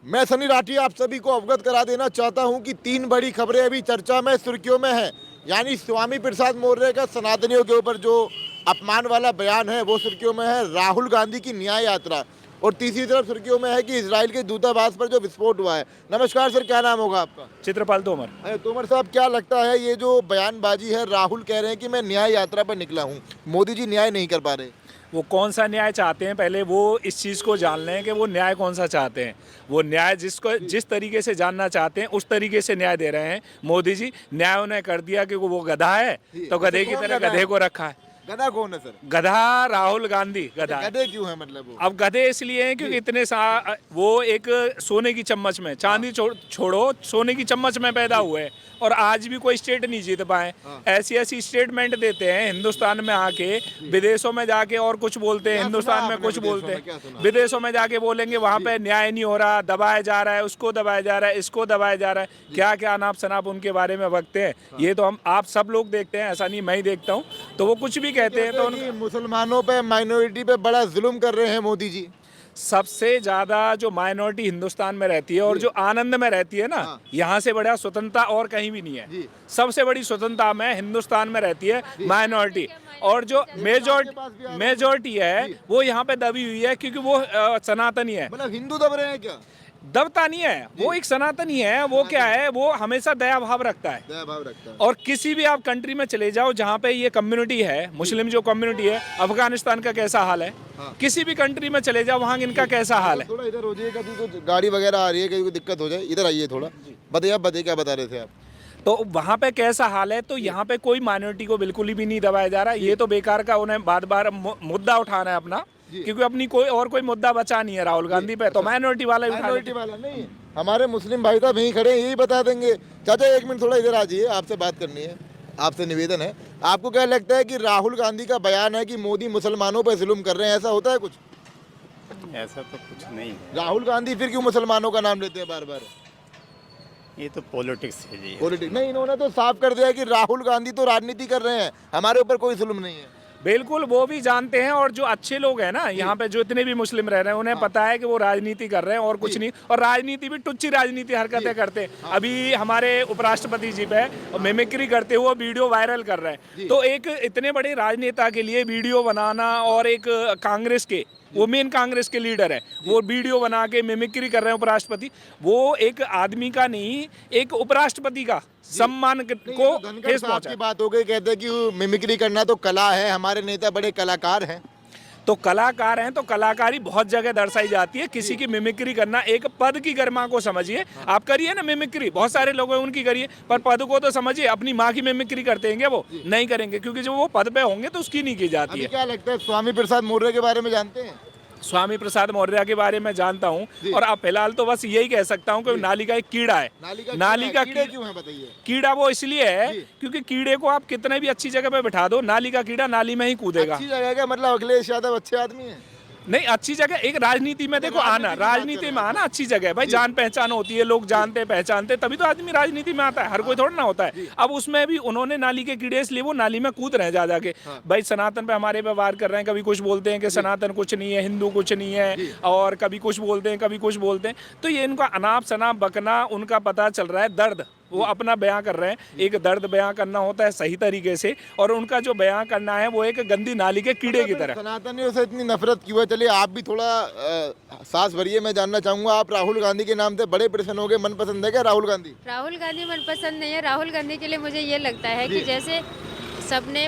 मैं सनी राठी आप सभी को अवगत करा देना चाहता हूं कि 3 बड़ी खबरें अभी चर्चा में सुर्खियों में है। यानी स्वामी प्रसाद मौर्य का सनातनियों के ऊपर जो अपमान वाला बयान है वो सुर्खियों में है, राहुल गांधी की न्याय यात्रा, और तीसरी तरफ सुर्खियों में है कि इजराइल के दूतावास पर जो विस्फोट हुआ है। नमस्कार सर, क्या नाम होगा आपका? चित्रपाल तोमर। अरे तोमर साहब, क्या लगता है ये जो बयानबाजी है, राहुल कह रहे हैं कि मैं न्याय यात्रा पर निकला हूँ, मोदी जी न्याय नहीं कर पा रहे। वो कौन सा न्याय चाहते हैं, पहले वो इस चीज़ को जान लें कि वो न्याय कौन सा चाहते हैं। वो न्याय जिस तरीके से जानना चाहते हैं उस तरीके से न्याय दे रहे हैं मोदी जी। न्याय उन्हें कर दिया कि वो गधा है तो गधे की तरह गधे को रखा है। गधा कौन है सर? गधा राहुल गांधी। गधा गधे क्यों है मतलब वो? अब गधे इसलिए हैं क्योंकि वो एक सोने की चम्मच में, चांदी छोड़ो, सोने की चम्मच में पैदा हुए और आज भी कोई स्टेट नहीं जीत पाए। ऐसी ऐसी स्टेटमेंट देते हैं हिंदुस्तान में आके, विदेशों में जाके और कुछ बोलते हैं, हिंदुस्तान में कुछ बोलते हैं, विदेशों में जाके बोलेंगे वहां पे न्याय नहीं हो रहा, दबाया जा रहा है, उसको दबाया जा रहा है, इसको दबाया जा रहा है। क्या क्या अनाप शनाप उनके बारे में बकते हैं। ये तो आप सब लोग देखते हैं, ऐसा नहीं मैं ही देखता हूँ। तो वो कुछ भी कहते हैं तो मुसलमानों पे, माइनॉरिटी पे बड़ा जुल्म कर रहे हैं मोदी जी। सबसे ज्यादा जो माइनॉरिटी हिंदुस्तान में रहती है और जो आनंद में रहती है ना, यहाँ से बड़ा स्वतंत्रता और कहीं भी नहीं है। सबसे बड़ी स्वतंत्रता में हिंदुस्तान में रहती है माइनॉरिटी, और जो मेजोरिटी है वो यहाँ पे दबी हुई है क्योंकि वो सनातनी है। मतलब हिंदू दब रहे हैं क्या? दबता नहीं है, वो एक सनातनी है। वो क्या है, वो हमेशा दया भाव रखता है। दया भाव रखता है। और किसी भी आप कंट्री में चले जाओ जहाँ पे ये कम्युनिटी है, मुस्लिम जो कम्युनिटी है, अफगानिस्तान का कैसा हाल है, किसी भी कंट्री में चले जाओ वहाँ इनका कैसा हाल है। थोड़ा इधर हो जाइए, कभी कुछ गाड़ी वगैरह आ रही है, कभी कोई दिक्कत हो जाए, इधर आइए थोड़ा। बताइए क्या बता रहे थे आप? तो वहाँ पे कैसा हाल है, तो यहाँ पे कोई माइनॉरिटी को बिल्कुल भी नहीं दबाया जा रहा। ये तो बेकार का उन्हें बार बार मुद्दा उठाना है अपना, क्योंकि अपनी कोई मुद्दा बचा नहीं है राहुल गांधी पे, तो माइनॉरिटी वाला नहीं। हमारे मुस्लिम भाई साहब यहीं खड़े हैं, यही बता देंगे। चाचा एक मिनट थोड़ा इधर आ जाइए, आपसे बात करनी है, आपसे निवेदन है। आपको क्या लगता है कि राहुल गांधी का बयान है कि मोदी मुसलमानों पर जुल्म कर रहे हैं, ऐसा होता है कुछ? ऐसा तो कुछ नहीं। राहुल गांधी फिर क्यों मुसलमानों का नाम लेते हैं बार बार? ये तो पॉलिटिक्स है जी। पॉलिटिक्स नहीं, इन्होंने तो साफ कर दिया कि राहुल गांधी तो राजनीति कर रहे हैं, हमारे ऊपर कोई जुल्म नहीं है। बिल्कुल, वो भी जानते हैं, और जो अच्छे लोग हैं ना यहाँ पे, जो इतने भी मुस्लिम रह रहे हैं, उन्हें पता है कि वो राजनीति कर रहे हैं और कुछ नहीं। और राजनीति भी टुच्ची राजनीति हरकतें करते हैं। अभी हमारे उपराष्ट्रपति जी पे मिमिक्री करते हुए वीडियो वायरल कर रहे हैं। तो एक इतने बड़े राजनेता के लिए वीडियो बनाना, और एक कांग्रेस के, वो मेन कांग्रेस के लीडर है, वो वीडियो बना के मिमिक्री कर रहे हैं उपराष्ट्रपति, वो एक आदमी का नहीं, एक उपराष्ट्रपति का सम्मान को ठेस पहुंचा। बात हो गई, कहते हैं कि मिमिक्री करना तो कला है, हमारे नेता बड़े कलाकार हैं। तो कलाकार हैं तो कलाकारी बहुत जगह दर्शाई जाती है। किसी की मिमिक्री करना एक पद की गरिमा को समझिए। आप करिए ना मिमिक्री, बहुत सारे लोग हैं उनकी करिए, पर पद को तो समझिए। अपनी माँ की मिमिक्री करते हैं वो नहीं करेंगे, क्योंकि जब वो पद पे होंगे तो उसकी नहीं की जाती है। क्या लगता है, स्वामी प्रसाद मौर्य के बारे में जानते हैं? स्वामी प्रसाद मौर्य के बारे में जानता हूं, और अब फिलहाल तो बस यही कह सकता हूं कि नाली का एक कीड़ा है। नाली का कीड़ा क्यों है बताइए? कीड़ा वो इसलिए है क्योंकि कीड़े को आप कितने भी अच्छी जगह पे बिठा दो, नाली का कीड़ा नाली में ही कूदेगा। अच्छी जगह का मतलब अखिलेश यादव अच्छे आदमी है? नहीं, अच्छी जगह एक राजनीति में देखो आना, राजनीति में आना अच्छी जगह है भाई। जान पहचान होती है, लोग जानते पहचानते, तभी तो आदमी राजनीति में आता है। हर कोई थोड़ा ना होता है। अब उसमें भी उन्होंने नाली के कीड़े, इसलिए वो नाली में कूद रहे जा के। भाई सनातन पे हमारे पे वार कर रहे हैं। कभी कुछ बोलते हैं कि सनातन कुछ नहीं है, हिंदू कुछ नहीं है, और कभी कुछ बोलते हैं, कभी कुछ बोलते हैं। तो ये इनका अनाप शनाप बकना, उनका पता चल रहा है दर्द, वो अपना बयां कर रहे हैं। एक दर्द बयां करना होता है सही तरीके से, और उनका जो बयां करना है वो एक गंदी नाली के कीड़े की तरह। सनातनियों से इतनी नफरत क्यों है? चलिए आप भी थोड़ा सांस भरिए। मैं जानना चाहूंगा, आप राहुल गांधी के नाम से बड़े प्रसन्न हो गए, मनपसंद है क्या राहुल गांधी? राहुल गांधी मनपसंद नहीं है। राहुल गांधी के लिए मुझे ये लगता है कि जैसे सबने